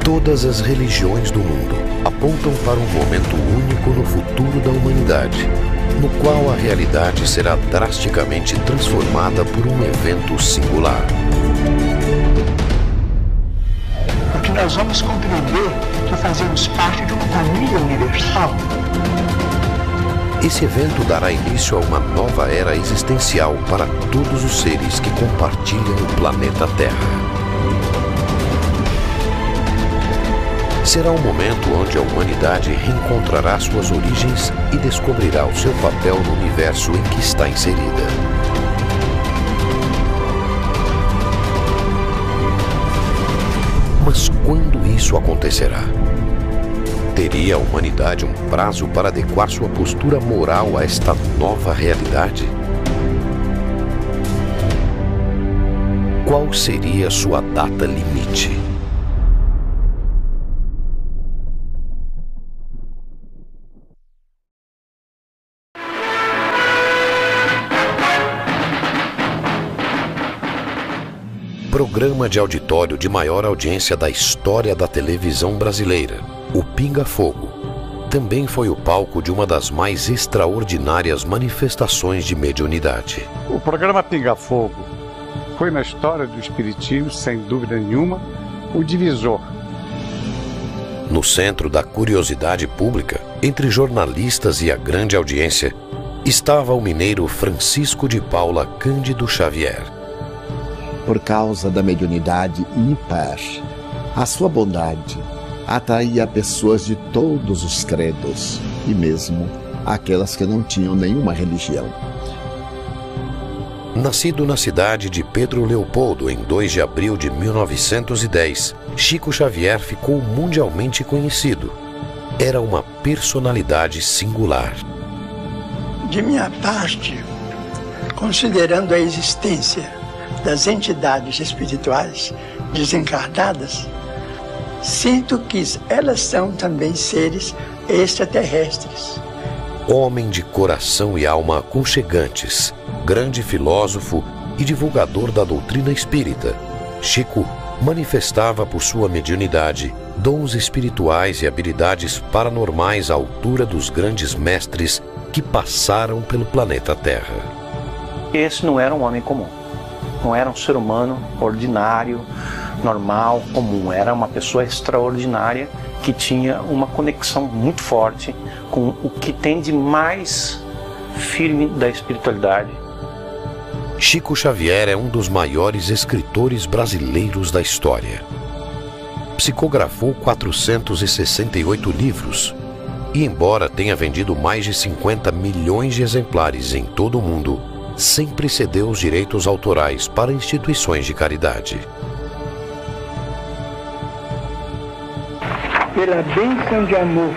Todas as religiões do mundo apontam para um momento único no futuro da humanidade, no qual a realidade será drasticamente transformada por um evento singular. Porque nós vamos compreender que fazemos parte de uma família universal. Esse evento dará início a uma nova era existencial para todos os seres que compartilham o planeta Terra. Será um momento onde a humanidade reencontrará suas origens e descobrirá o seu papel no universo em que está inserida. Mas quando isso acontecerá? Teria a humanidade um prazo para adequar sua postura moral a esta nova realidade? Qual seria sua data limite? Programa de auditório de maior audiência da história da televisão brasileira, o Pinga Fogo, também foi o palco de uma das mais extraordinárias manifestações de mediunidade. O programa Pinga Fogo foi na história do espiritismo, sem dúvida nenhuma, o divisor. No centro da curiosidade pública, entre jornalistas e a grande audiência, estava o mineiro Francisco de Paula Cândido Xavier. Por causa da mediunidade ímpar, a sua bondade atraía pessoas de todos os credos e mesmo aquelas que não tinham nenhuma religião. Nascido na cidade de Pedro Leopoldo em 2 de abril de 1910, Chico Xavier ficou mundialmente conhecido. Era uma personalidade singular. De minha parte, considerando a existência das entidades espirituais desencarnadas, sinto que elas são também seres extraterrestres. Homem de coração e alma aconchegantes, grande filósofo e divulgador da doutrina espírita, Chico manifestava por sua mediunidade dons espirituais e habilidades paranormais à altura dos grandes mestres que passaram pelo planeta Terra. Esse não era um homem comum. Não era um ser humano ordinário, normal, comum. Era uma pessoa extraordinária que tinha uma conexão muito forte com o que tem de mais firme da espiritualidade. Chico Xavier é um dos maiores escritores brasileiros da história. Psicografou 468 livros e, embora tenha vendido mais de 50 milhões de exemplares em todo o mundo, sempre cedeu os direitos autorais para instituições de caridade. Pela bênção de amor.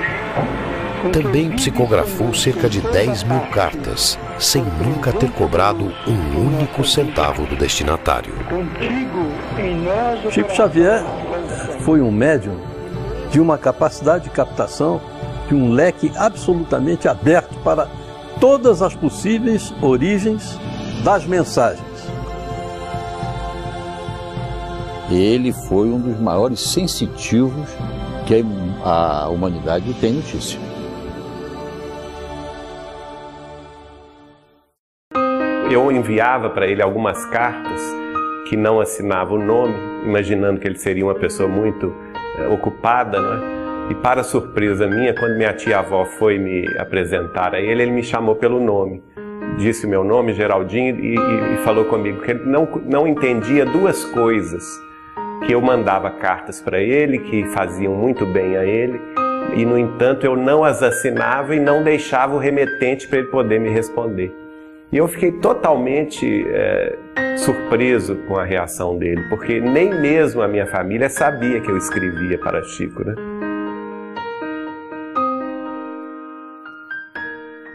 Também psicografou cerca de 10 mil cartas, sem nunca ter cobrado um único centavo do destinatário. Chico Xavier foi um médium de uma capacidade de captação, de um leque absolutamente aberto para todas as possíveis origens das mensagens. Ele foi um dos maiores sensitivos que a humanidade tem notícia. Eu enviava para ele algumas cartas que não assinava o nome, imaginando que ele seria uma pessoa muito ocupada, né? E para surpresa minha, quando minha tia-avó foi me apresentar a ele me chamou pelo nome. Disse o meu nome, Geraldinho, e falou comigo que ele não entendia duas coisas. Que eu mandava cartas para ele, que faziam muito bem a ele, e no entanto eu não as assinava e não deixava o remetente para ele poder me responder. E eu fiquei totalmente surpreso com a reação dele, porque nem mesmo a minha família sabia que eu escrevia para Chico, né?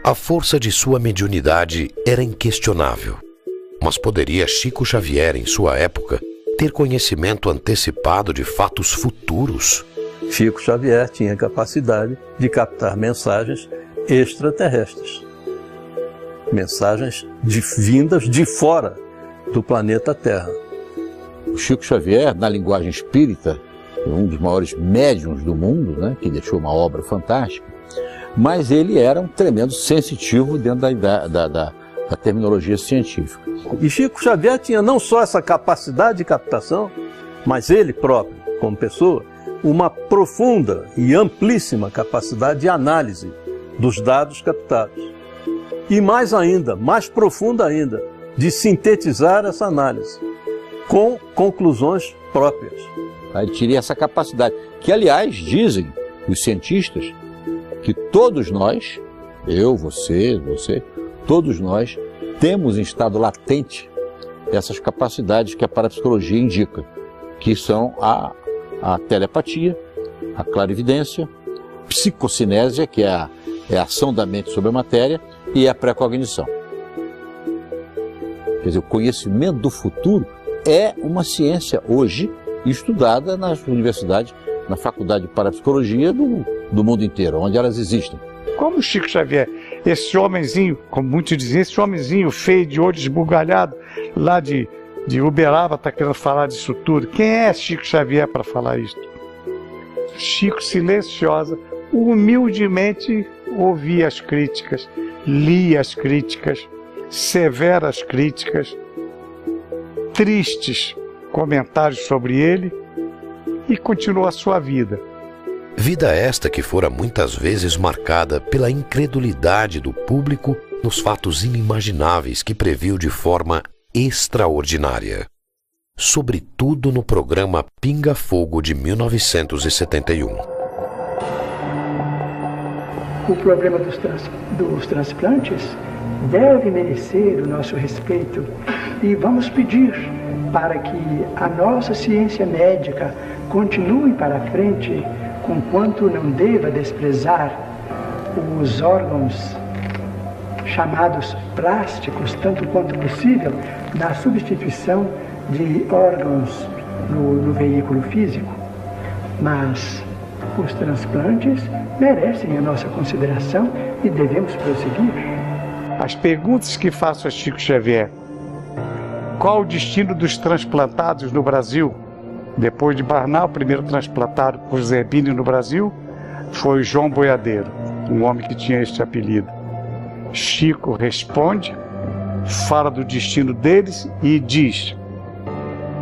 A força de sua mediunidade era inquestionável. Mas poderia Chico Xavier, em sua época, ter conhecimento antecipado de fatos futuros? Chico Xavier tinha capacidade de captar mensagens extraterrestres. mensagens vindas de fora do planeta Terra. O Chico Xavier, na linguagem espírita, é um dos maiores médiuns do mundo, né, que deixou uma obra fantástica, mas ele era um tremendo sensitivo dentro da terminologia científica. E Chico Xavier tinha não só essa capacidade de captação, mas ele próprio, como pessoa, uma profunda e amplíssima capacidade de análise dos dados captados. E mais ainda, mais profunda ainda, de sintetizar essa análise com conclusões próprias. Ele teria essa capacidade, que aliás dizem os cientistas que todos nós, eu, você, todos nós temos em estado latente essas capacidades que a parapsicologia indica, que são a telepatia, a clarividência, psicocinésia, que é a ação da mente sobre a matéria, e a precognição. Quer dizer, o conhecimento do futuro é uma ciência hoje estudada nas universidades, na faculdade de parapsicologia do mundo inteiro, onde elas existem. Como Chico Xavier, esse homenzinho, como muitos dizem, esse homenzinho feio, de olho esbugalhado, lá de Uberaba, está querendo falar disso tudo. Quem é Chico Xavier para falar isso? Chico, silenciosa, humildemente ouvia as críticas, lia as críticas, severas críticas, tristes comentários sobre ele, e continuou a sua vida. Vida esta que fora muitas vezes marcada pela incredulidade do público nos fatos inimagináveis que previu de forma extraordinária. Sobretudo no programa Pinga Fogo de 1971. O problema dos transplantes deve merecer o nosso respeito e vamos pedir para que a nossa ciência médica continue para frente, conquanto não deva desprezar os órgãos chamados plásticos, tanto quanto possível, na substituição de órgãos no veículo físico. Mas os transplantes merecem a nossa consideração e devemos prosseguir. As perguntas que faço a Chico Xavier: qual o destino dos transplantados no Brasil? Depois de Barnal, o primeiro transplantado por Zerbini no Brasil foi João Boiadeiro, um homem que tinha este apelido. Chico responde, fala do destino deles e diz: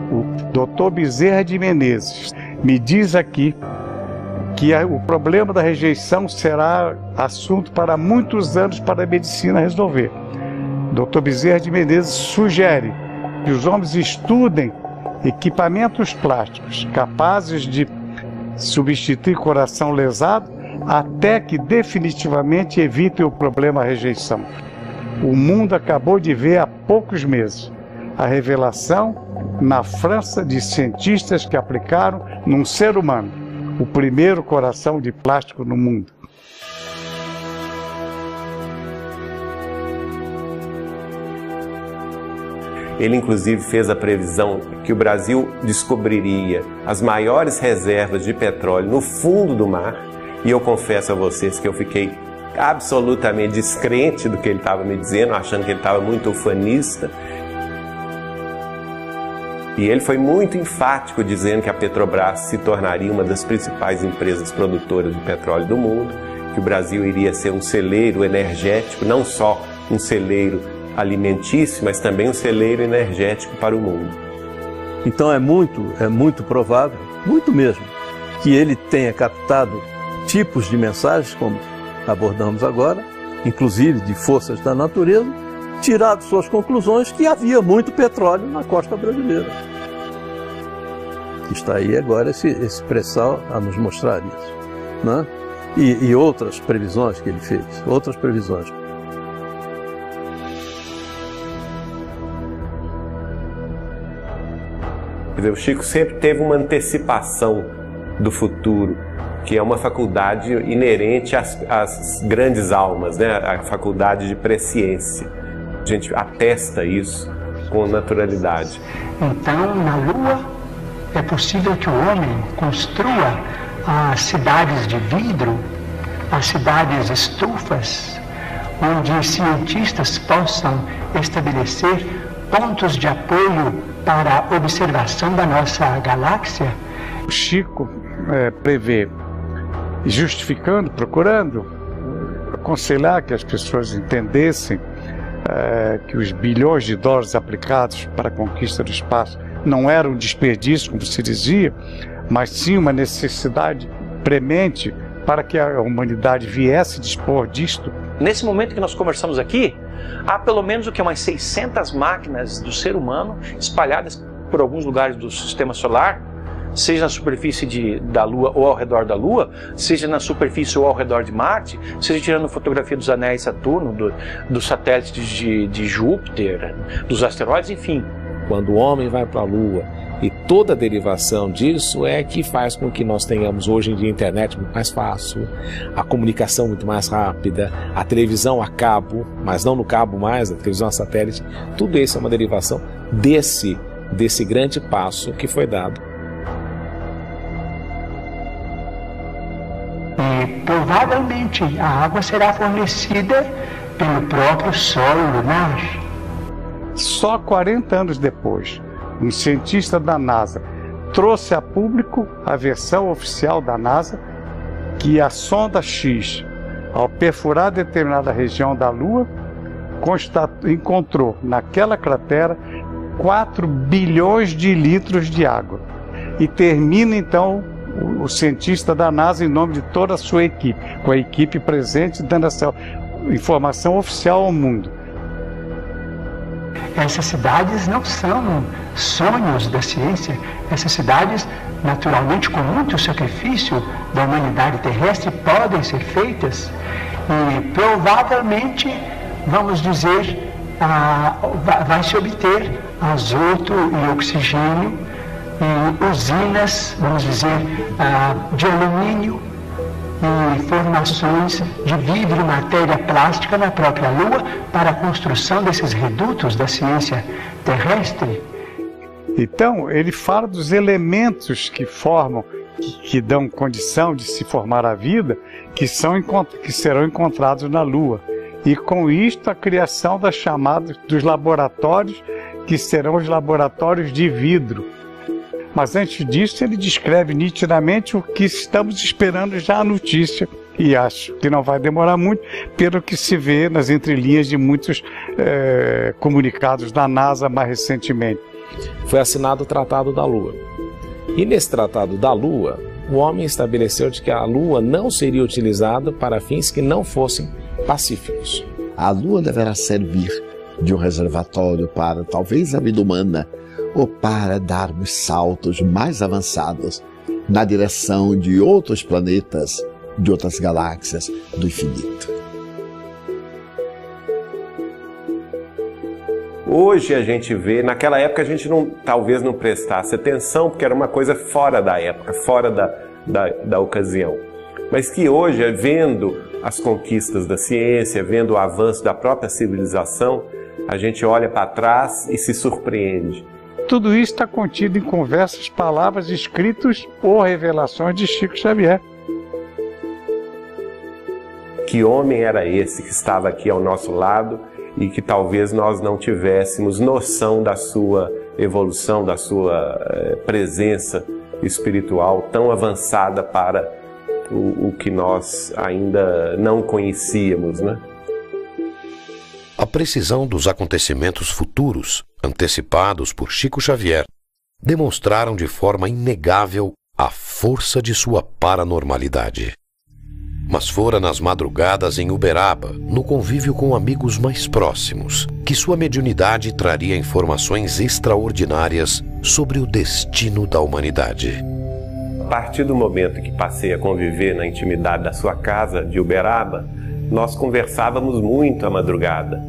o Dr. Bezerra de Menezes me diz aqui que o problema da rejeição será assunto para muitos anos para a medicina resolver. Dr. Bezerra de Menezes sugere que os homens estudem equipamentos plásticos capazes de substituir coração lesado até que definitivamente evitem o problema rejeição. O mundo acabou de ver há poucos meses a revelação na França de cientistas que aplicaram num ser humano o primeiro coração de plástico no mundo. Ele, inclusive, fez a previsão que o Brasil descobriria as maiores reservas de petróleo no fundo do mar. E eu confesso a vocês que eu fiquei absolutamente descrente do que ele estava me dizendo, achando que ele estava muito ufanista. E ele foi muito enfático dizendo que a Petrobras se tornaria uma das principais empresas produtoras de petróleo do mundo, que o Brasil iria ser um celeiro energético, não só um celeiro alimentício, mas também um celeiro energético para o mundo. Então é muito provável, muito mesmo, que ele tenha captado tipos de mensagens, como abordamos agora, inclusive de forças da natureza, tirado suas conclusões que havia muito petróleo na costa brasileira. Está aí agora esse pré-sal a nos mostrar isso, né? E outras previsões que ele fez, outras previsões. Quer dizer, o Chico sempre teve uma antecipação do futuro, que é uma faculdade inerente às grandes almas, né? A faculdade de presciência. A gente atesta isso com naturalidade. Então, na Lua, é possível que o homem construa as cidades de vidro, as cidades estufas, onde cientistas possam estabelecer pontos de apoio para a observação da nossa galáxia? O Chico prevê, justificando, procurando aconselhar que as pessoas entendessem que os bilhões de dólares aplicados para a conquista do espaço não eram um desperdício, como se dizia, mas sim uma necessidade premente para que a humanidade viesse dispor disto. Nesse momento que nós conversamos aqui, há pelo menos umas 600 máquinas do ser humano espalhadas por alguns lugares do sistema solar, seja na superfície da Lua ou ao redor da Lua, seja na superfície ou ao redor de Marte, seja tirando fotografia dos anéis de Saturno, dos satélites de Júpiter, dos asteroides, enfim. Quando o homem vai para a Lua, e toda a derivação disso é que faz com que nós tenhamos hoje em dia a internet muito mais fácil, a comunicação muito mais rápida, a televisão a cabo, mas não no cabo mais, a televisão a satélite. Tudo isso é uma derivação desse grande passo que foi dado. E provavelmente a água será fornecida pelo próprio solo lunar. Só 40 anos depois, um cientista da NASA trouxe a público a versão oficial da NASA que a sonda X, ao perfurar determinada região da Lua, encontrou naquela cratera 4 bilhões de litros de água. E termina então o cientista da NASA, em nome de toda a sua equipe, com a equipe presente, dando essa informação oficial ao mundo. Essas cidades não são sonhos da ciência. Essas cidades, naturalmente, com muito sacrifício da humanidade terrestre, podem ser feitas e provavelmente, vamos dizer, vai se obter azoto e oxigênio em usinas, vamos dizer, de alumínio e formações de vidro e matéria plástica na própria Lua para a construção desses redutos da ciência terrestre. Então, ele fala dos elementos que formam, que dão condição de se formar a vida, que serão encontrados na Lua. E com isto, a criação das chamadas dos laboratórios, que serão os laboratórios de vidro. Mas antes disso, ele descreve nitidamente o que estamos esperando já a notícia. E acho que não vai demorar muito, pelo que se vê nas entrelinhas de muitos comunicados da NASA mais recentemente. Foi assinado o Tratado da Lua. E nesse Tratado da Lua, o homem estabeleceu de que a Lua não seria utilizada para fins que não fossem pacíficos. A Lua deverá servir de um reservatório para talvez a vida humana, ou para darmos saltos mais avançados na direção de outros planetas, de outras galáxias do infinito. Hoje a gente vê, naquela época a gente talvez não prestasse atenção, porque era uma coisa fora da época, fora da ocasião. Mas que hoje, vendo as conquistas da ciência, vendo o avanço da própria civilização, a gente olha para trás e se surpreende. Tudo isso está contido em conversas, palavras, escritos ou revelações de Chico Xavier. Que homem era esse que estava aqui ao nosso lado e que talvez nós não tivéssemos noção da sua evolução, da sua presença espiritual tão avançada para o que nós ainda não conhecíamos, né? A precisão dos acontecimentos futuros, antecipados por Chico Xavier, demonstraram de forma inegável a força de sua paranormalidade. Mas fora nas madrugadas em Uberaba, no convívio com amigos mais próximos, que sua mediunidade traria informações extraordinárias sobre o destino da humanidade. A partir do momento que passei a conviver na intimidade da sua casa de Uberaba, nós conversávamos muito à madrugada,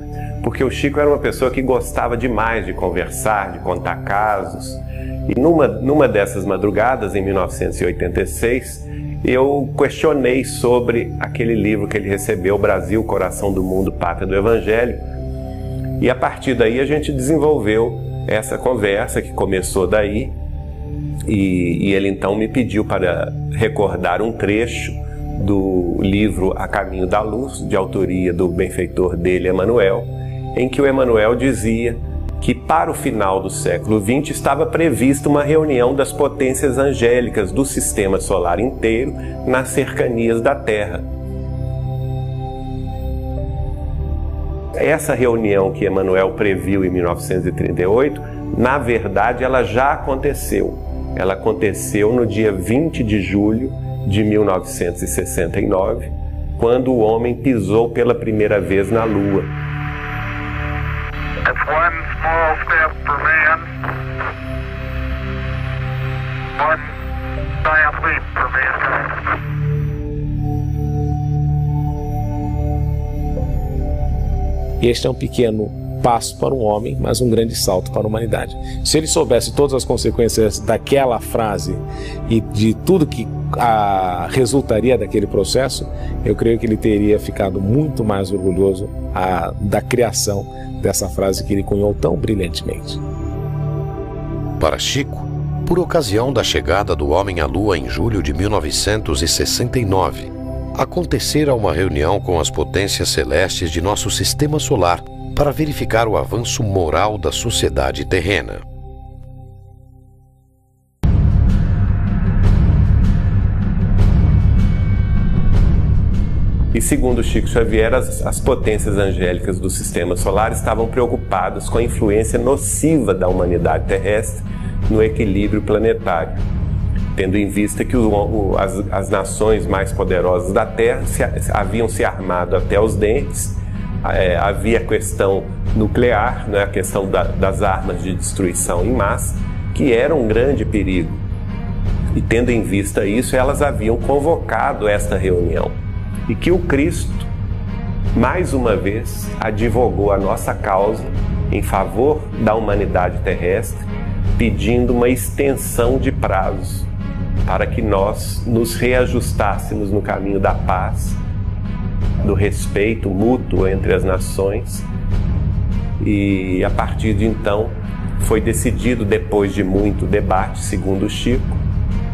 porque o Chico era uma pessoa que gostava demais de conversar, de contar casos. E numa dessas madrugadas, em 1986, eu questionei sobre aquele livro que ele recebeu, Brasil, Coração do Mundo, Pátria do Evangelho. E a partir daí a gente desenvolveu essa conversa que começou daí. E ele então me pediu para recordar um trecho do livro A Caminho da Luz, de autoria do benfeitor dele, Emmanuel, em que o Emmanuel dizia que para o final do século XX estava prevista uma reunião das potências angélicas do sistema solar inteiro nas cercanias da Terra. Essa reunião que Emmanuel previu em 1938, na verdade, ela já aconteceu. Ela aconteceu no dia 20 de julho de 1969, quando o homem pisou pela primeira vez na Lua. It's one small step for man, one giant leap for mankind. Este é um pequeno passo para um homem, mas um grande salto para a humanidade. Se ele soubesse todas as consequências daquela frase e de tudo que resultaria daquele processo, eu creio que ele teria ficado muito mais orgulhoso da criação dessa frase que ele cunhou tão brilhantemente. Para Chico, por ocasião da chegada do homem à Lua em julho de 1969, acontecera uma reunião com as potências celestes de nosso sistema solar para verificar o avanço moral da sociedade terrena. E segundo Chico Xavier, as potências angélicas do sistema solar estavam preocupadas com a influência nociva da humanidade terrestre no equilíbrio planetário, tendo em vista que as nações mais poderosas da Terra haviam se armado até os dentes. Havia a questão nuclear, né, a questão das armas de destruição em massa, que era um grande perigo. E tendo em vista isso, elas haviam convocado esta reunião. E que o Cristo, mais uma vez, advogou a nossa causa em favor da humanidade terrestre, pedindo uma extensão de prazos para que nós nos reajustássemos no caminho da paz, do respeito mútuo entre as nações. E a partir de então foi decidido, depois de muito debate, segundo Chico,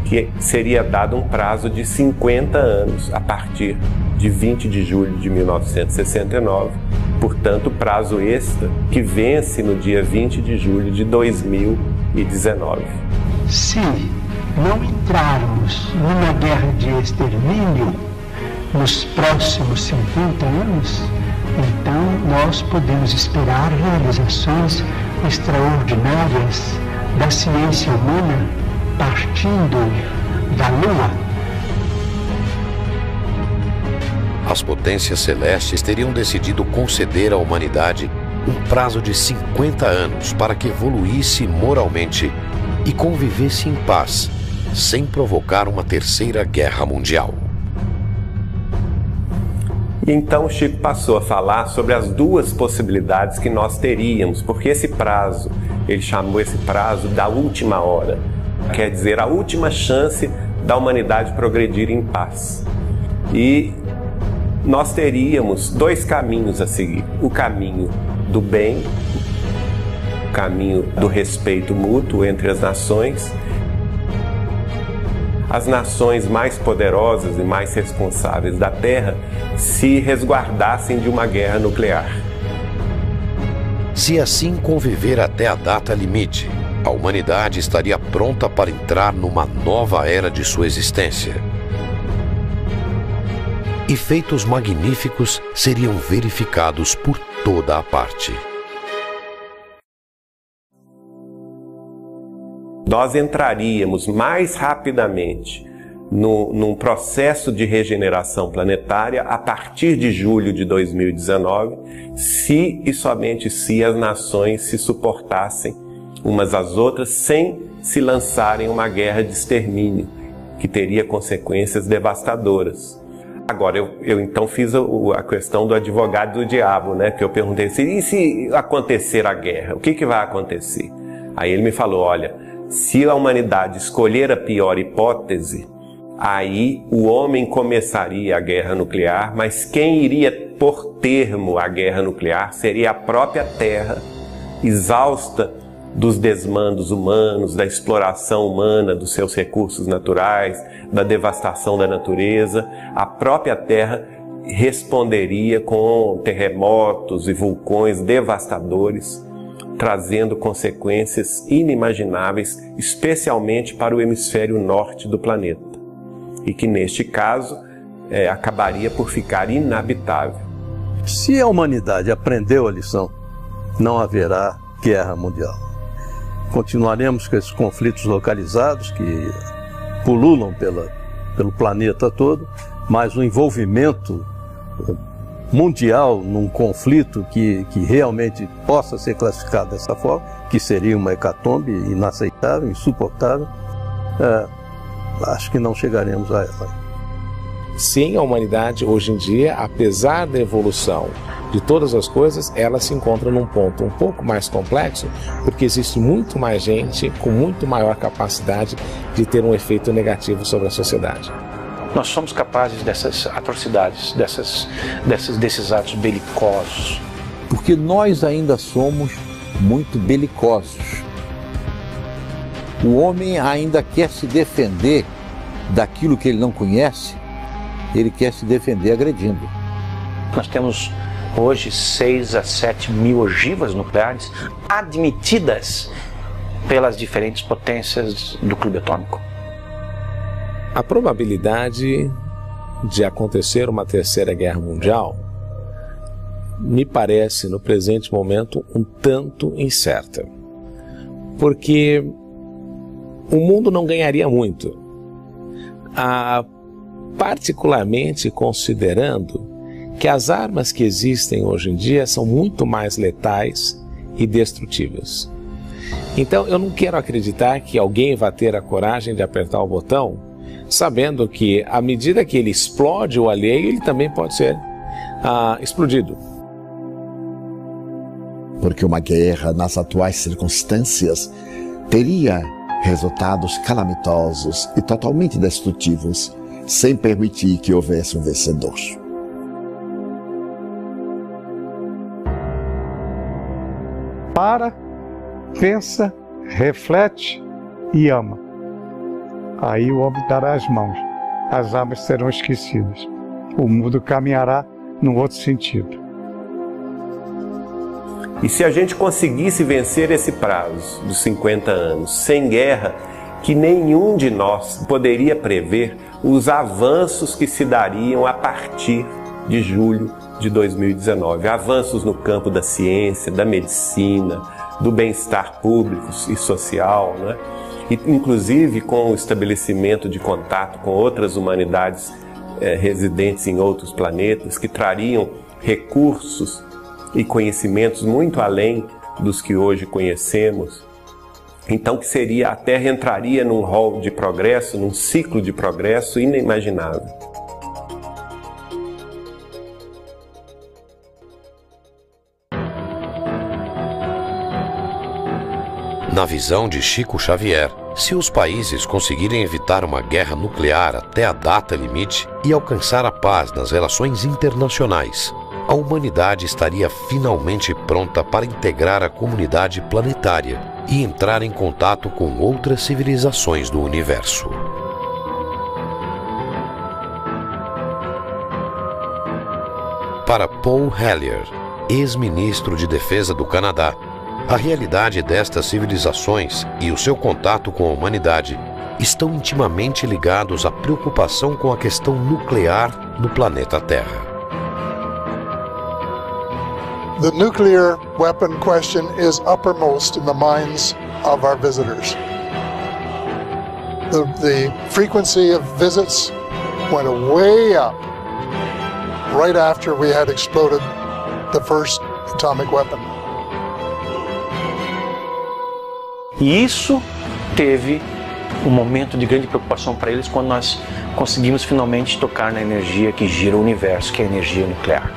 que seria dado um prazo de 50 anos a partir de 20 de julho de 1969, portanto prazo extra que vence no dia 20 de julho de 2019. Se não entrarmos numa guerra de extermínio nos próximos 50 anos, então nós podemos esperar realizações extraordinárias da ciência humana partindo da Lua. As potências celestes teriam decidido conceder à humanidade um prazo de 50 anos para que evoluísse moralmente e convivesse em paz, sem provocar uma terceira guerra mundial. E então Chico passou a falar sobre as duas possibilidades que nós teríamos, porque esse prazo, ele chamou esse prazo da última hora, quer dizer, a última chance da humanidade progredir em paz. E nós teríamos dois caminhos a seguir: o caminho do bem, o caminho do respeito mútuo entre as nações. As nações mais poderosas e mais responsáveis da Terra se resguardassem de uma guerra nuclear. Se assim conviver até a data limite, a humanidade estaria pronta para entrar numa nova era de sua existência. E feitos magníficos seriam verificados por toda a parte. Nós entraríamos mais rapidamente num processo de regeneração planetária a partir de julho de 2019, se e somente se as nações se suportassem umas às outras sem se lançarem uma guerra de extermínio, que teria consequências devastadoras. Agora, eu então fiz a questão do advogado do diabo, né? Que eu perguntei assim, e se acontecer a guerra, o que vai acontecer? Aí ele me falou, olha, se a humanidade escolher a pior hipótese, aí o homem começaria a guerra nuclear, mas quem iria pôr termo à guerra nuclear seria a própria Terra, exausta dos desmandos humanos, da exploração humana dos seus recursos naturais, da devastação da natureza, a própria Terra responderia com terremotos e vulcões devastadores, trazendo consequências inimagináveis, especialmente para o hemisfério norte do planeta, e que neste caso acabaria por ficar inabitável. Se a humanidade aprendeu a lição, não haverá guerra mundial. Continuaremos com esses conflitos localizados que pululam pelo planeta todo, mas o envolvimento mundial num conflito que realmente possa ser classificado dessa forma, que seria uma hecatombe inaceitável, insuportável, acho que não chegaremos a ela. Sim, a humanidade hoje em dia, apesar da evolução de todas as coisas, ela se encontra num ponto um pouco mais complexo, porque existe muito mais gente com muito maior capacidade de ter um efeito negativo sobre a sociedade. Nós somos capazes dessas atrocidades, desses atos belicosos. Porque nós ainda somos muito belicosos. O homem ainda quer se defender daquilo que ele não conhece, ele quer se defender agredindo. Nós temos hoje 6 a 7 mil ogivas nucleares admitidas pelas diferentes potências do clube atômico. A probabilidade de acontecer uma terceira guerra mundial me parece, no presente momento, um tanto incerta. Porque o mundo não ganharia muito, particularmente considerando que as armas que existem hoje em dia são muito mais letais e destrutivas. Então eu não quero acreditar que alguém vai ter a coragem de apertar o botão sabendo que, à medida que ele explode o alheio, ele também pode ser explodido. Porque uma guerra, nas atuais circunstâncias, teria resultados calamitosos e totalmente destrutivos, sem permitir que houvesse um vencedor. Para, pensa, reflete e ama. Aí o homem dará as mãos, as armas serão esquecidas. O mundo caminhará num outro sentido. E se a gente conseguisse vencer esse prazo dos 50 anos, sem guerra, que nenhum de nós poderia prever os avanços que se dariam a partir de julho de 2019. Avanços no campo da ciência, da medicina, do bem-estar público e social, né? E, inclusive com o estabelecimento de contato com outras humanidades residentes em outros planetas, que trariam recursos e conhecimentos muito além dos que hoje conhecemos. Então que seria, a Terra entraria num rol de progresso, num ciclo de progresso inimaginável. Na visão de Chico Xavier, se os países conseguirem evitar uma guerra nuclear até a data limite e alcançar a paz nas relações internacionais, a humanidade estaria finalmente pronta para integrar a comunidade planetária e entrar em contato com outras civilizações do universo. Para Paul Hellyer, ex-ministro de Defesa do Canadá, a realidade destas civilizações e o seu contato com a humanidade estão intimamente ligados à preocupação com a questão nuclear no planeta Terra. The nuclear weapon question is uppermost in the minds of our visitors. The frequency of visits went way up right after we had exploded the first atomic weapon. E isso teve um momento de grande preocupação para eles quando nós conseguimos finalmente tocar na energia que gira o universo, que é a energia nuclear.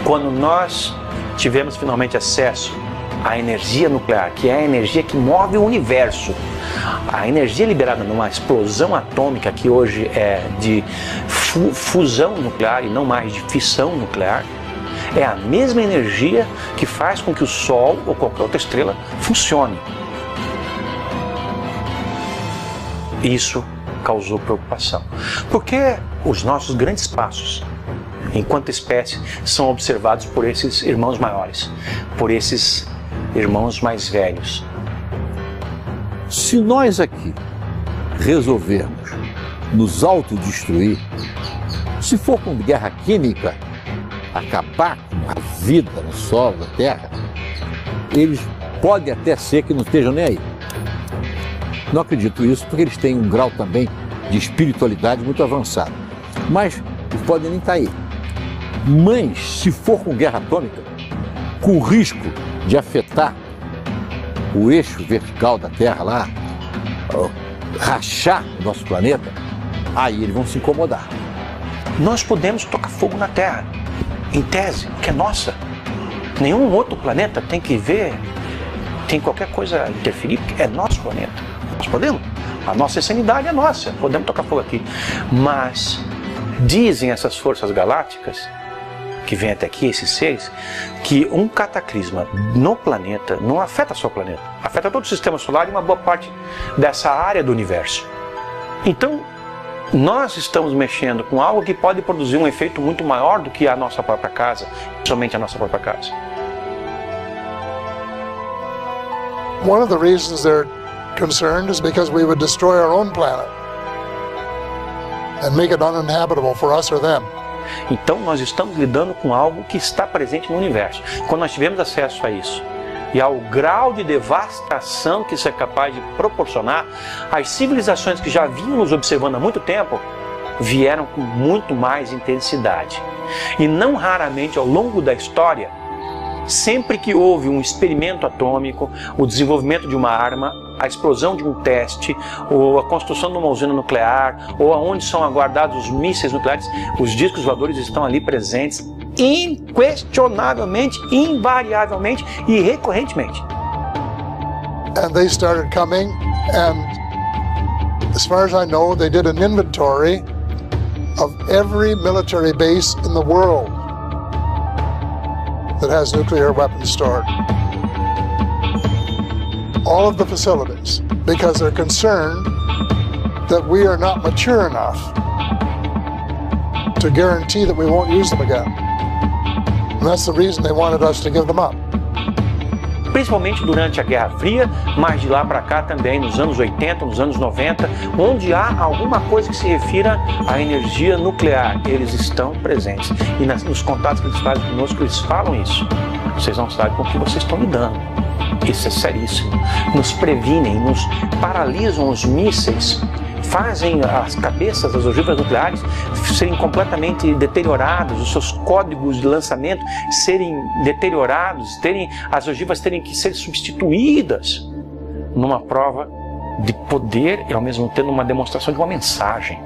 Quando nós tivemos finalmente acesso à energia nuclear, que é a energia que move o universo, a energia liberada numa explosão atômica, que hoje é de fusão nuclear e não mais de fissão nuclear, É a mesma energia que faz com que o Sol ou qualquer outra estrela funcione. Isso causou preocupação. Porque os nossos grandes passos, enquanto espécie, são observados por esses irmãos maiores, por esses irmãos mais velhos. Se nós aqui resolvermos nos autodestruir, se for com guerra química, acabar com a vida no solo da Terra, eles podem até ser que não estejam nem aí. Não acredito isso porque eles têm um grau também de espiritualidade muito avançado. Mas eles podem nem estar aí. Mas se for com guerra atômica, com o risco de afetar o eixo vertical da Terra lá, rachar o nosso planeta, aí eles vão se incomodar. Nós podemos tocar fogo na Terra, em tese, que é nossa. Nenhum outro planeta tem que ver, tem qualquer coisa interferir, porque é nosso planeta. Nós podemos. A nossa insanidade é nossa, podemos tocar fogo aqui. Mas dizem essas forças galácticas, que vêm até aqui, esses seres, que um cataclisma no planeta não afeta só o planeta, afeta todo o sistema solar e uma boa parte dessa área do universo. Então, nós estamos mexendo com algo que pode produzir um efeito muito maior do que a nossa própria casa, somente a nossa própria casa. One of the reasons they're concerned is because we would destroy our own planet and make it uninhabitable for us or them. Então nós estamos lidando com algo que está presente no universo. Quando nós tivemos acesso a isso e ao grau de devastação que isso é capaz de proporcionar, as civilizações que já vinham nos observando há muito tempo vieram com muito mais intensidade. E não raramente ao longo da história, sempre que houve um experimento atômico, o desenvolvimento de uma arma, a explosão de um teste, ou a construção de uma usina nuclear, ou aonde são guardados os mísseis nucleares, os discos voadores estão ali presentes, inquestionavelmente, invariavelmente e recorrentemente. And they started coming, and as far as I know, they did an inventory of every military base in the world that has nuclear weapons stored. All of the facilities, because they're concerned that we are not mature enough to guarantee that we won't use them again. And that's the reason they wanted us to give them up. Principalmente durante a Guerra Fria, mas de lá para cá também, nos anos 80, nos anos 90, onde há alguma coisa que se refira à energia nuclear, eles estão presentes. E nos contatos que eles fazem conosco, eles falam isso. Vocês não sabem com o que vocês estão lidando. Isso é seríssimo. Nos previnem, nos paralisam os mísseis, fazem as cabeças das ogivas nucleares serem completamente deterioradas, os seus códigos de lançamento serem deteriorados, as ogivas terem que ser substituídas numa prova de poder e ao mesmo tempo uma demonstração de uma mensagem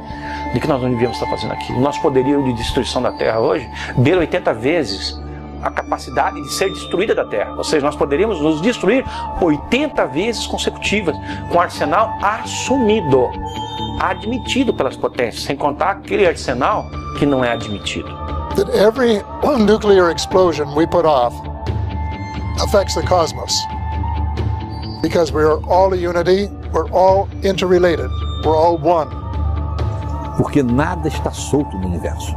de que nós não devíamos estar fazendo aquilo. O nosso poderio de destruição da Terra hoje beira 80 vezes a capacidade de ser destruída da Terra. Ou seja, nós poderíamos nos destruir 80 vezes consecutivas com arsenal assumido, admitido pelas potências, sem contar aquele arsenal que não é admitido. That every nuclear explosion we put off affects the cosmos. Because we are all a unity, we're all interrelated, we're all one. Porque nada está solto no universo.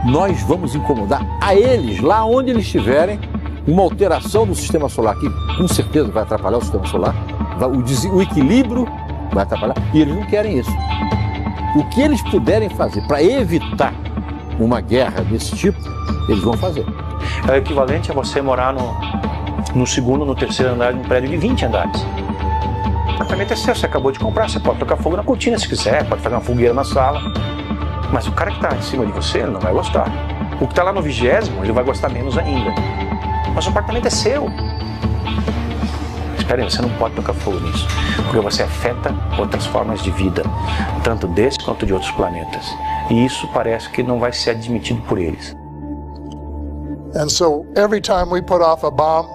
Nós vamos incomodar a eles, lá onde eles estiverem, uma alteração do sistema solar, que com certeza vai atrapalhar o sistema solar, o equilíbrio vai atrapalhar, e eles não querem isso. O que eles puderem fazer para evitar uma guerra desse tipo, eles vão fazer. É o equivalente a você morar no segundo, no terceiro andar de um prédio de 20 andares. O apartamento é seu, você acabou de comprar, você pode tocar fogo na cortina se quiser, pode fazer uma fogueira na sala. Mas o cara que está em cima de você, ele não vai gostar. O que está lá no 20º, ele vai gostar menos ainda. Mas o apartamento é seu. Espera aí, você não pode tocar fogo nisso, porque você afeta outras formas de vida, tanto desse quanto de outros planetas. E isso parece que não vai ser admitido por eles. And so every time we put off a bomb,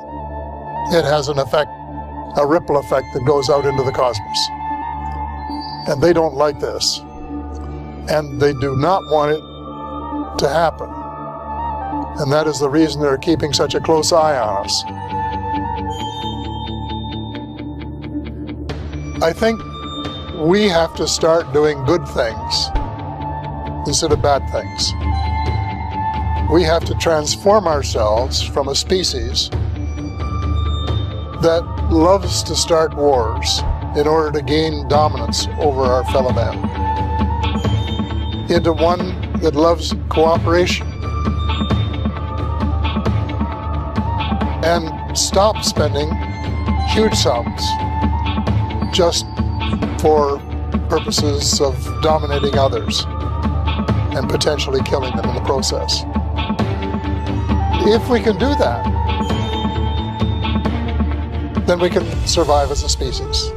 it has an effect, a ripple effect that goes out into the cosmos. And they don't like this. And they do not want it to happen. And that is the reason they're keeping such a close eye on us. I think we have to start doing good things instead of bad things. We have to transform ourselves from a species that loves to start wars in order to gain dominance over our fellow men into one that loves cooperation and stop spending huge sums just for purposes of dominating others and potentially killing them in the process. If we can do that, then we can survive as a species.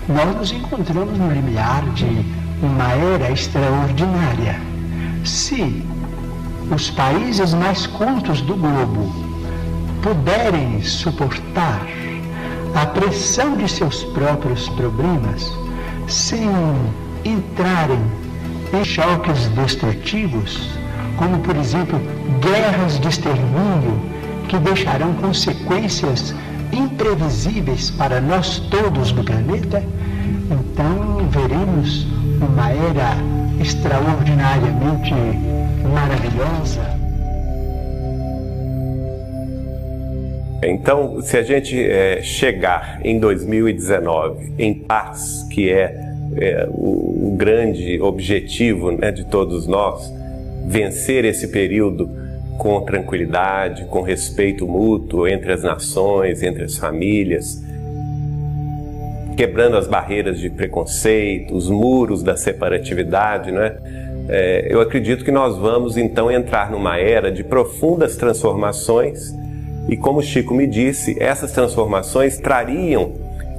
Nós nos encontramos no limiar de uma era extraordinária. Se os países mais cultos do globo puderem suportar a pressão de seus próprios problemas sem entrarem em choques destrutivos, como por exemplo guerras de extermínio que deixarão consequências imprevisíveis para nós todos do planeta, então veremos uma era extraordinariamente maravilhosa. Então, se a gente chegar em 2019 em paz, que é o grande objetivo, né, de todos nós, vencer esse período com tranquilidade, com respeito mútuo entre as nações, entre as famílias, quebrando as barreiras de preconceito, os muros da separatividade, né? Eu acredito que nós vamos então entrar numa era de profundas transformações e, como o Chico me disse, essas transformações trariam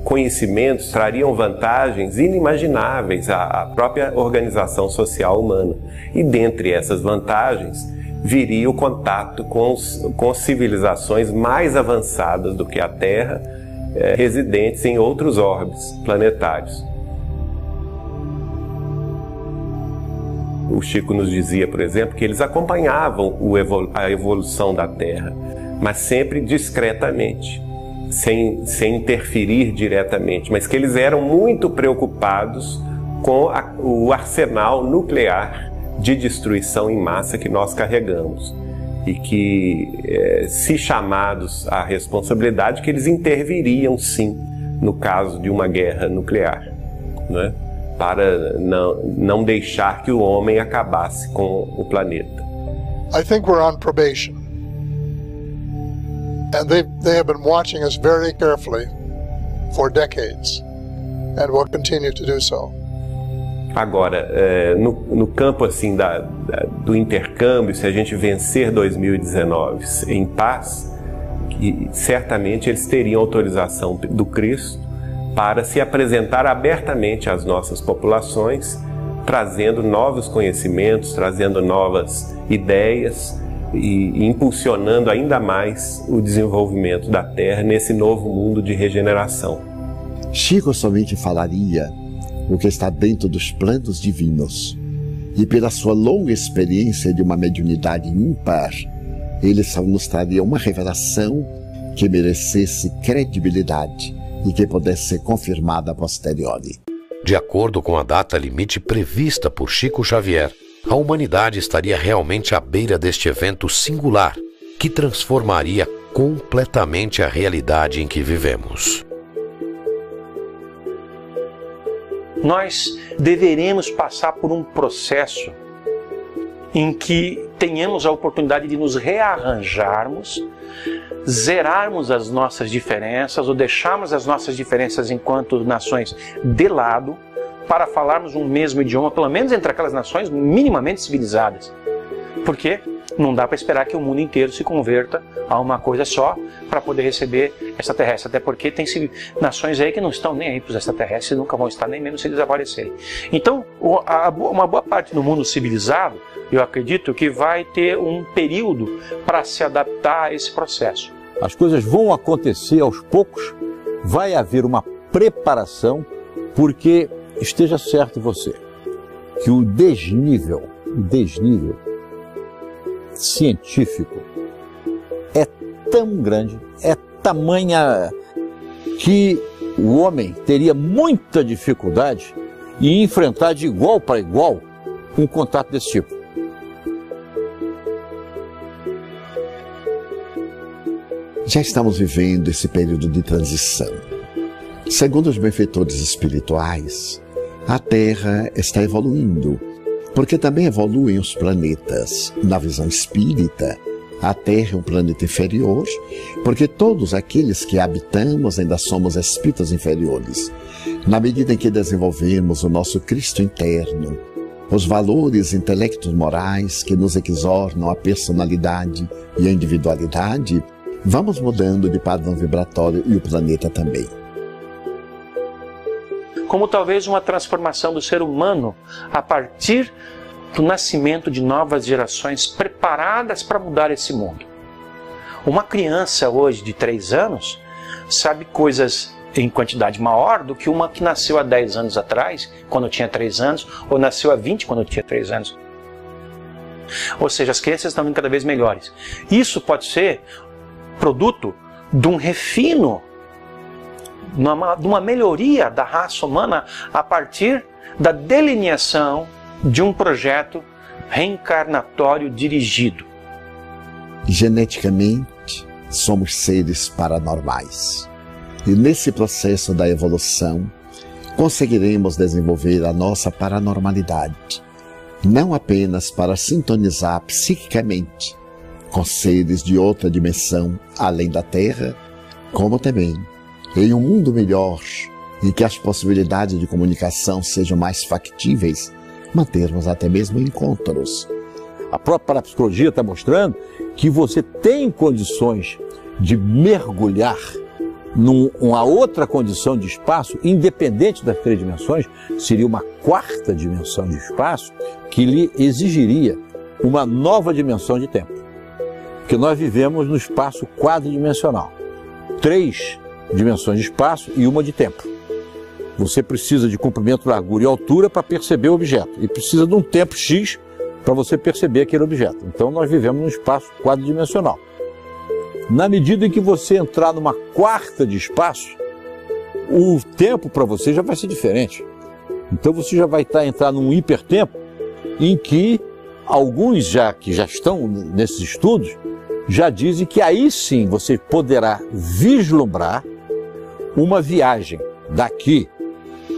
conhecimentos, trariam vantagens inimagináveis à própria organização social humana. E dentre essas vantagens viria o contato com civilizações mais avançadas do que a Terra, residentes em outros orbes planetários. O Chico nos dizia, por exemplo, que eles acompanhavam a evolução da Terra, mas sempre discretamente, sem interferir diretamente, mas que eles eram muito preocupados com o arsenal nuclear de destruição em massa que nós carregamos e que, se chamados à responsabilidade, que eles interviriam sim no caso de uma guerra nuclear, né? Para não deixar que o homem acabasse com o planeta. I think we're on probation. And they have been watching us very carefully for decades and will continue to do so. Agora, no campo assim do intercâmbio, se a gente vencer 2019 em paz, certamente eles teriam autorização do Cristo para se apresentar abertamente às nossas populações, trazendo novos conhecimentos, trazendo novas ideias e impulsionando ainda mais o desenvolvimento da Terra nesse novo mundo de regeneração. Chico somente falaria o que está dentro dos planos divinos, e pela sua longa experiência de uma mediunidade ímpar, ele só nos traria uma revelação que merecesse credibilidade e que pudesse ser confirmada a posteriori. De acordo com a data limite prevista por Chico Xavier, a humanidade estaria realmente à beira deste evento singular que transformaria completamente a realidade em que vivemos. Nós deveremos passar por um processo em que tenhamos a oportunidade de nos rearranjarmos, zerarmos as nossas diferenças ou deixarmos as nossas diferenças enquanto nações de lado para falarmos um mesmo idioma, pelo menos entre aquelas nações minimamente civilizadas. Porque não dá para esperar que o mundo inteiro se converta a uma coisa só para poder receber extraterrestres. Até porque tem nações aí que não estão nem aí para os extraterrestres e nunca vão estar nem mesmo se eles aparecerem. Então, uma boa parte do mundo civilizado, eu acredito que vai ter um período para se adaptar a esse processo. As coisas vão acontecer aos poucos, vai haver uma preparação, porque esteja certo você, que o desnível científico é tão grande, é tamanha que o homem teria muita dificuldade em enfrentar de igual para igual um contato desse tipo. Já estamos vivendo esse período de transição. Segundo os benfeitores espirituais, a Terra está evoluindo, porque também evoluem os planetas. Na visão espírita, a Terra é um planeta inferior, porque todos aqueles que habitamos ainda somos espíritos inferiores. Na medida em que desenvolvemos o nosso Cristo interno, os valores intelectos morais que nos exornam a personalidade e a individualidade, vamos mudando de padrão vibratório e o planeta também. Como talvez uma transformação do ser humano a partir do nascimento de novas gerações preparadas para mudar esse mundo. Uma criança hoje de 3 anos sabe coisas em quantidade maior do que uma que nasceu há 10 anos atrás, quando tinha 3 anos, ou nasceu há 20 quando tinha 3 anos. Ou seja, as crianças estão cada vez melhores. Isso pode ser produto de um refino, de uma melhoria da raça humana a partir da delineação de um projeto reencarnatório dirigido. Geneticamente, somos seres paranormais. E nesse processo da evolução, conseguiremos desenvolver a nossa paranormalidade, não apenas para sintonizar psiquicamente com seres de outra dimensão além da Terra, como também em um mundo melhor, em que as possibilidades de comunicação sejam mais factíveis, mantermos até mesmo encontros. A própria parapsicologia está mostrando que você tem condições de mergulhar numa outra condição de espaço, independente das 3 dimensões, seria uma 4ª dimensão de espaço que lhe exigiria uma nova dimensão de tempo. Porque nós vivemos no espaço quadridimensional. 3 dimensões de espaço e uma de tempo. Você precisa de comprimento, largura e altura para perceber o objeto. E precisa de um tempo X para você perceber aquele objeto. Então nós vivemos num espaço quadridimensional. Na medida em que você entrar numa 4ª de espaço, o tempo para você já vai ser diferente. Então você já vai entrar num hipertempo em que alguns que já estão nesses estudos já dizem que aí sim você poderá vislumbrar uma viagem daqui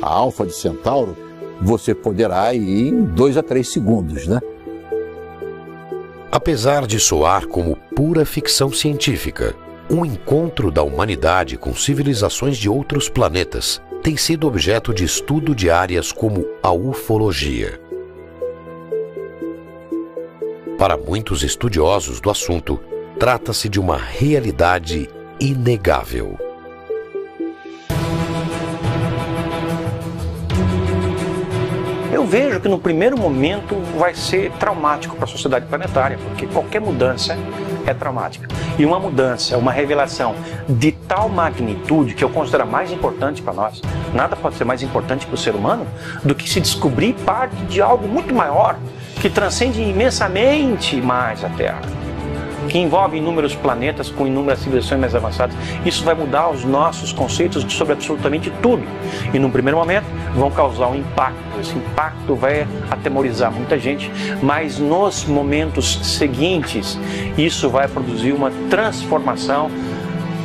a Alfa de Centauro, você poderá ir em 2 a 3 segundos, né? Apesar de soar como pura ficção científica, um encontro da humanidade com civilizações de outros planetas tem sido objeto de estudo de áreas como a ufologia. Para muitos estudiosos do assunto, trata-se de uma realidade inegável. Eu vejo que no primeiro momento vai ser traumático para a sociedade planetária, porque qualquer mudança é traumática. E uma mudança, uma revelação de tal magnitude que eu considero mais importante para nós, nada pode ser mais importante para o ser humano do que se descobrir parte de algo muito maior, que transcende imensamente mais a Terra, que envolve inúmeros planetas com inúmeras civilizações mais avançadas. Isso vai mudar os nossos conceitos sobre absolutamente tudo. E num primeiro momento vão causar um impacto. Esse impacto vai atemorizar muita gente, mas nos momentos seguintes isso vai produzir uma transformação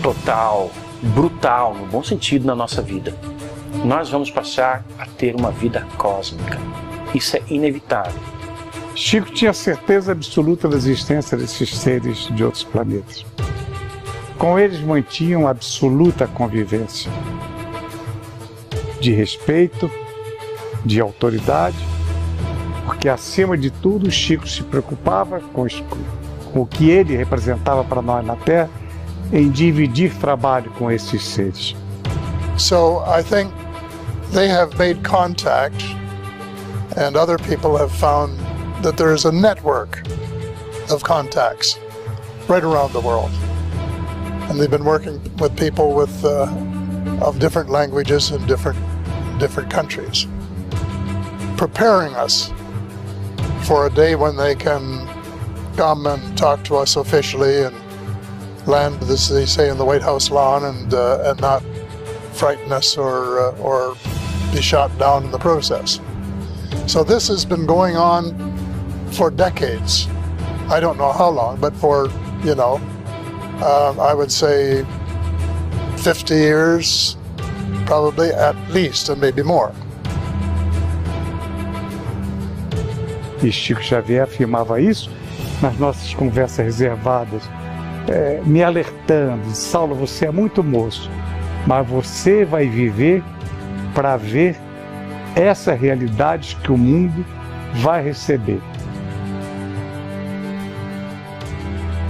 total, brutal, no bom sentido, na nossa vida. Nós vamos passar a ter uma vida cósmica. Isso é inevitável. Chico tinha certeza absoluta da existência desses seres de outros planetas. Com eles mantinham absoluta convivência, de respeito, de autoridade, porque acima de tudo o Chico se preocupava com o que ele representava para nós na Terra, em dividir trabalho com esses seres. So I think they have made contact, and other people have found that there is a network of contacts right around the world, and they've been working with people with of different languages and different countries. preparing us for a day when they can come and talk to us officially and land, as they say, in the White House lawn and not frighten us or be shot down in the process. So this has been going on for decades. I don't know how long, but for, you know, I would say 50 years, probably at least, and maybe more. E Chico Xavier afirmava isso nas nossas conversas reservadas, me alertando: Saulo, você é muito moço, mas você vai viver para ver essa realidade que o mundo vai receber.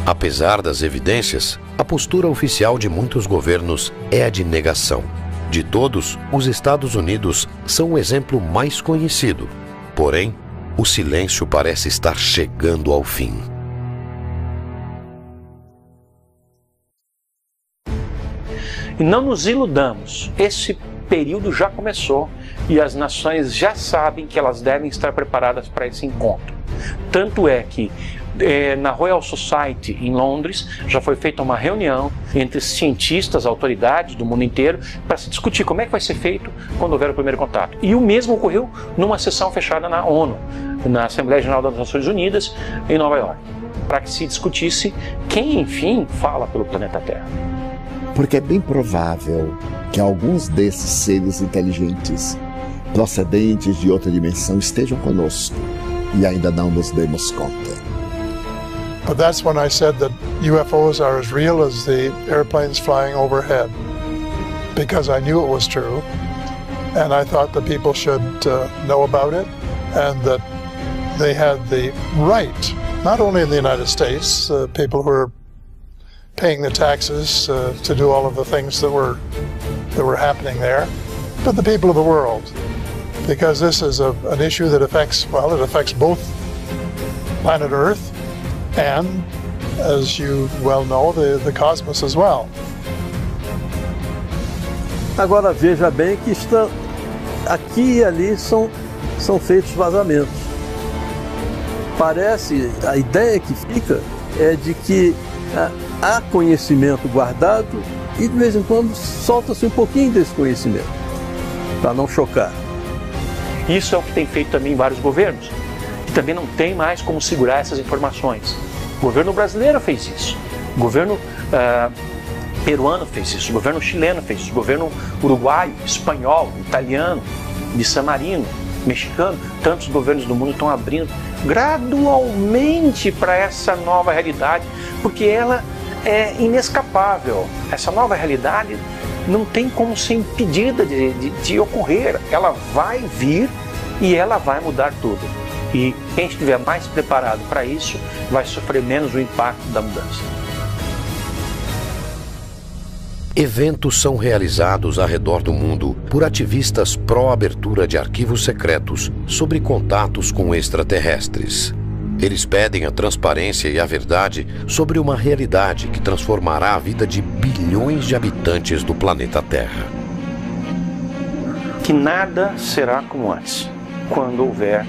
Apesar das evidências, a postura oficial de muitos governos é a de negação. De todos, os Estados Unidos são o exemplo mais conhecido. Porém, o silêncio parece estar chegando ao fim. E não nos iludamos, esse período já começou e as nações já sabem que elas devem estar preparadas para esse encontro. Tanto é que na Royal Society em Londres já foi feita uma reunião entre cientistas, autoridades do mundo inteiro para se discutir como é que vai ser feito quando houver o primeiro contato. E o mesmo ocorreu numa sessão fechada na ONU, na Assembleia Geral das Nações Unidas em Nova York, para que se discutisse quem, enfim, fala pelo planeta Terra. Porque é bem provável que alguns desses seres inteligentes, procedentes de outra dimensão, estejam conosco e ainda não nos demos conta. But that's when I said that UFOs are as real as the airplanes flying overhead, because I knew it was true, and I thought the people should know about it, and that they had the right, not only in the United States, people who are paying the taxes to do all of the things that were happening there, but the people of the world, because this is an issue that affects, well, it affects both planet Earth and, as you well know, the cosmos as well. Agora veja bem que aqui e ali são feitos vazamentos. Parece, a ideia que fica é de que há conhecimento guardado e de vez em quando solta-se um pouquinho desse conhecimento, para não chocar. Isso é o que tem feito também vários governos, que também não tem mais como segurar essas informações. O governo brasileiro fez isso, o governo peruano fez isso, o governo chileno fez isso, o governo uruguaio, espanhol, italiano, de San Marino, mexicano, tantos governos do mundo estão abrindo gradualmente para essa nova realidade, porque ela é inescapável. Essa nova realidade não tem como ser impedida de ocorrer, ela vai vir e ela vai mudar tudo. E quem estiver mais preparado para isso vai sofrer menos o impacto da mudança. Eventos são realizados ao redor do mundo por ativistas pró-abertura de arquivos secretos sobre contatos com extraterrestres. Eles pedem a transparência e a verdade sobre uma realidade que transformará a vida de bilhões de habitantes do planeta Terra. Que nada será como antes, quando houver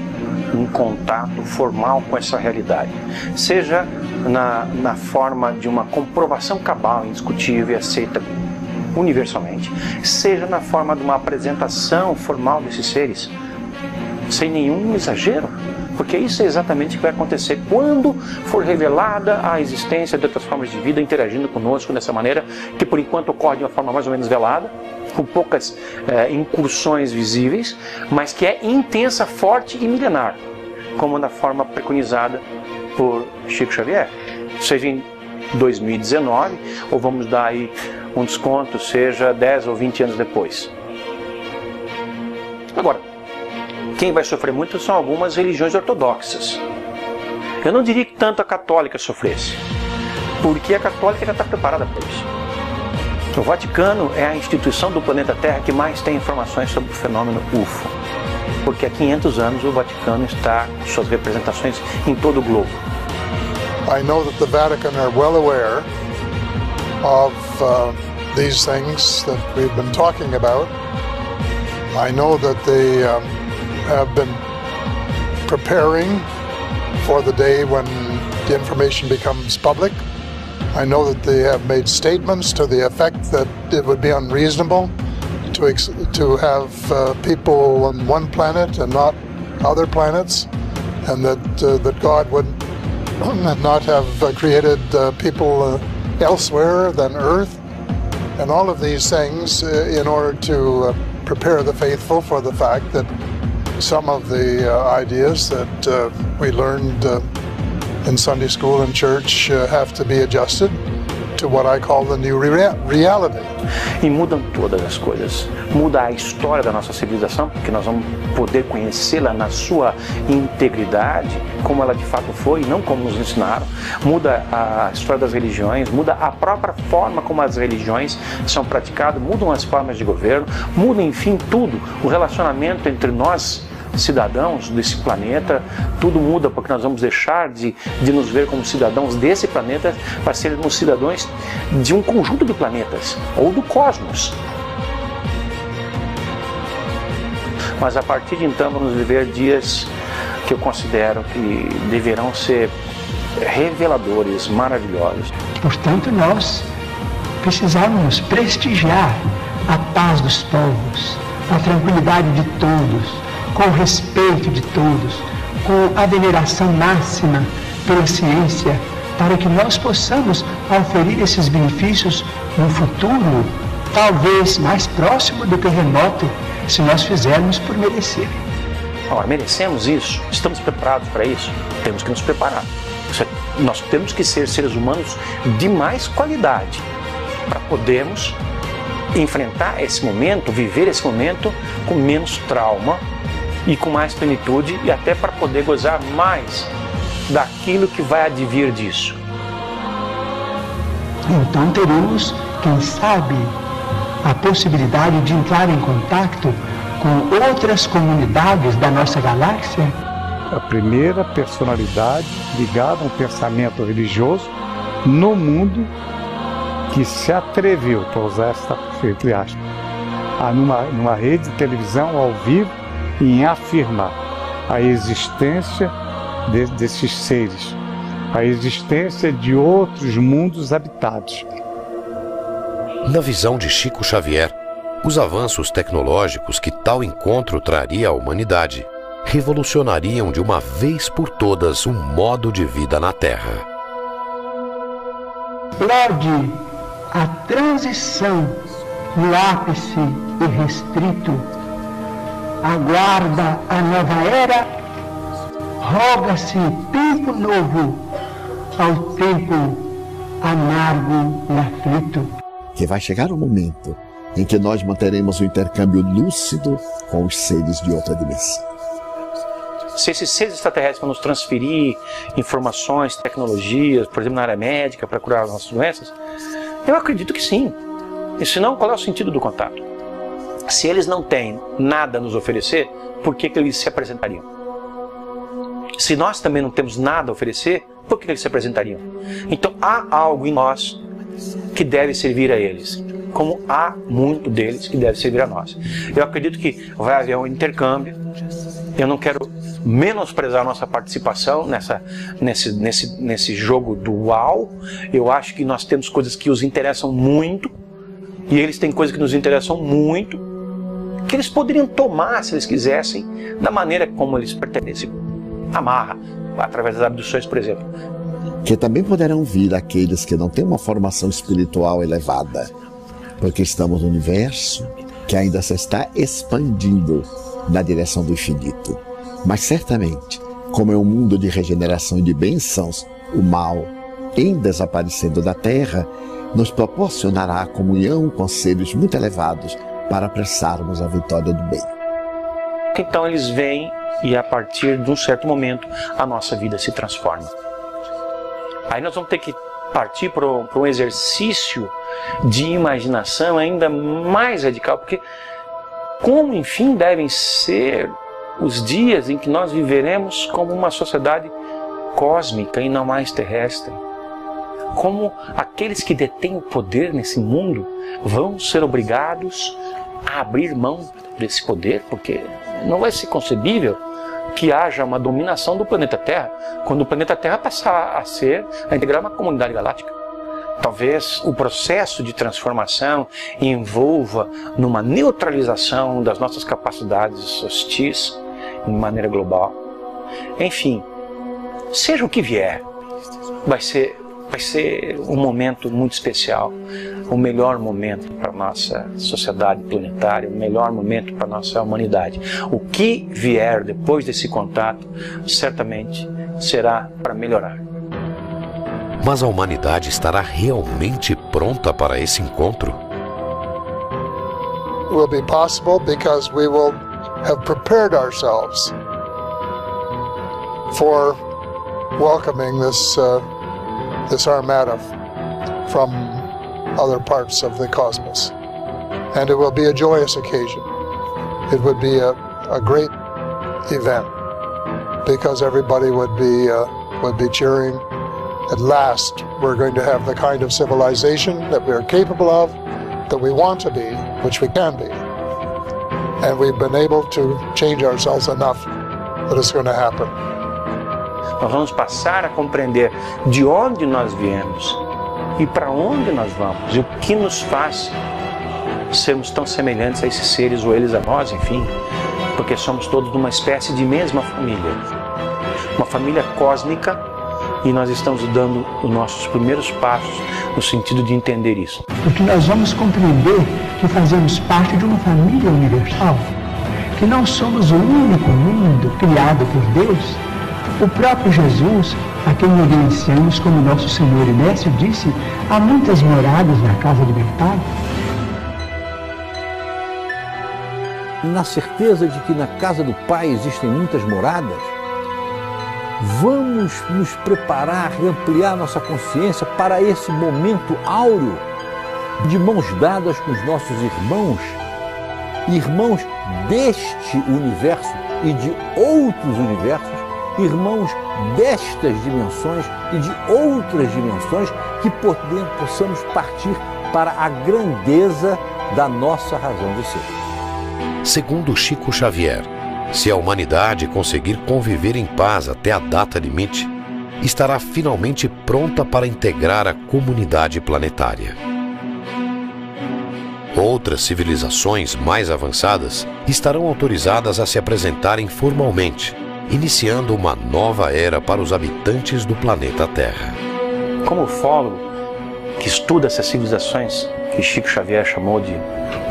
um contato formal com essa realidade, seja na forma de uma comprovação cabal, indiscutível e aceita universalmente, seja na forma de uma apresentação formal desses seres, sem nenhum exagero, porque isso é exatamente o que vai acontecer quando for revelada a existência de outras formas de vida interagindo conosco dessa maneira, que por enquanto ocorre de uma forma mais ou menos velada, com poucas incursões visíveis, mas que é intensa, forte e milenar, como na forma preconizada por Chico Xavier, seja em 2019, ou vamos dar aí um desconto, seja 10 ou 20 anos depois. Agora, quem vai sofrer muito são algumas religiões ortodoxas. Eu não diria que tanto a católica sofresse, porque a católica já está preparada para isso. O Vaticano é a instituição do planeta Terra que mais tem informações sobre o fenômeno UFO, porque há 500 anos o Vaticano está com suas representações em todo o globo. I know that the Vatican are well aware of these things that we've been talking about. I know that they have been preparing for the day when the information becomes public. I know that they have made statements to the effect that it would be unreasonable to have people on one planet and not other planets, and that God would not have created people elsewhere than Earth, and all of these things in order to prepare the faithful for the fact that some of the ideas that we learned in Sunday school and church have to be adjusted to what I call the new reality. E mudam todas as coisas. Muda a história da nossa civilização, porque nós vamos poder conhecê-la na sua integridade, como ela de fato foi, não como nos ensinaram. Muda a história das religiões, muda a própria forma como as religiões são praticadas, mudam as formas de governo, muda, enfim, tudo. O relacionamento entre nós, cidadãos desse planeta, tudo muda, porque nós vamos deixar de nos ver como cidadãos desse planeta para sermos cidadãos de um conjunto de planetas, ou do cosmos. Mas a partir de então vamos viver dias que eu considero que deverão ser reveladores, maravilhosos. Portanto, nós precisamos prestigiar a paz dos povos, a tranquilidade de todos, com o respeito de todos, com a veneração máxima pela ciência, para que nós possamos oferir esses benefícios no futuro, talvez mais próximo do que remoto, se nós fizermos por merecer. Ora, merecemos isso? Estamos preparados para isso? Temos que nos preparar. Nós temos que ser seres humanos de mais qualidade para podermos enfrentar esse momento, viver esse momento com menos trauma e com mais plenitude, e até para poder gozar mais daquilo que vai advir disso. Então teremos, quem sabe, a possibilidade de entrar em contato com outras comunidades da nossa galáxia. A primeira personalidade ligada a um pensamento religioso no mundo que se atreveu, para usar essa entre aspas, numa rede de televisão ao vivo, em afirmar a existência desses seres, a existência de outros mundos habitados. Na visão de Chico Xavier, os avanços tecnológicos que tal encontro traria à humanidade revolucionariam de uma vez por todas um modo de vida na Terra. Logo, a transição no ápice irrestrito aguarda a nova era, roga-se tempo novo ao tempo amargo e aflito. Que vai chegar o momento em que nós manteremos o intercâmbio lúcido com os seres de outra dimensão. Se esses seres extraterrestres vão nos transferir informações, tecnologias, por exemplo, na área médica, para curar as nossas doenças, eu acredito que sim. E se não, qual é o sentido do contato? Se eles não têm nada a nos oferecer, por que eles se apresentariam? Se nós também não temos nada a oferecer, por que eles se apresentariam? Então há algo em nós que deve servir a eles, como há muito deles que deve servir a nós. Eu acredito que vai haver um intercâmbio. Eu não quero menosprezar a nossa participação nesse jogo dual. Eu acho que nós temos coisas que os interessam muito, e eles têm coisas que nos interessam muito, que eles poderiam tomar, se eles quisessem, da maneira como eles pertencem. Amarra, através das abduções, por exemplo. Que também poderão vir aqueles que não têm uma formação espiritual elevada, porque estamos no universo que ainda se está expandindo na direção do infinito. Mas certamente, como é um mundo de regeneração e de bênçãos, o mal, em desaparecendo da Terra, nos proporcionará a comunhão com seres muito elevados para apressarmos a vitória do bem. Então eles vêm e a partir de um certo momento a nossa vida se transforma. Aí nós vamos ter que partir para um exercício de imaginação ainda mais radical, porque como, enfim, devem ser os dias em que nós viveremos como uma sociedade cósmica e não mais terrestre. Como aqueles que detêm o poder nesse mundo vão ser obrigados a abrir mão desse poder, porque não vai ser concebível que haja uma dominação do planeta Terra, quando o planeta Terra passar a integrar uma comunidade galáctica. Talvez o processo de transformação envolva numa neutralização das nossas capacidades hostis de maneira global. Enfim, seja o que vier, vai ser um momento muito especial, o melhor momento para a nossa sociedade planetária, o melhor momento para a nossa humanidade. O que vier depois desse contato, certamente será para melhorar. Mas a humanidade estará realmente pronta para esse encontro? It will be possible because we will have prepared ourselves for welcoming this armada from other parts of the cosmos. And it will be a joyous occasion. It would be a great event because everybody would be cheering. At last, we're going to have the kind of civilization that we're capable of, that we want to be, which we can be. And we've been able to change ourselves enough that it's going to happen. Nós vamos passar a compreender de onde nós viemos e para onde nós vamos e o que nos faz sermos tão semelhantes a esses seres ou eles a nós, enfim, porque somos todos de uma espécie de mesma família, uma família cósmica, e nós estamos dando os nossos primeiros passos no sentido de entender isso. Porque nós vamos compreender que fazemos parte de uma família universal, que não somos o único mundo criado por Deus. O próprio Jesus, a quem reverenciamos como nosso Senhor e Mestre, disse: há muitas moradas na casa de meu Pai. Na certeza de que na casa do Pai existem muitas moradas, vamos nos preparar e ampliar nossa consciência para esse momento áureo de mãos dadas com os nossos irmãos deste universo e de outros universos, irmãos destas dimensões e de outras dimensões, que possamos partir para a grandeza da nossa razão de ser. Segundo Chico Xavier, se a humanidade conseguir conviver em paz até a data limite, estará finalmente pronta para integrar a comunidade planetária. Outras civilizações mais avançadas estarão autorizadas a se apresentarem formalmente, iniciando uma nova era para os habitantes do planeta Terra. Como ufólogo que estuda essas civilizações que Chico Xavier chamou de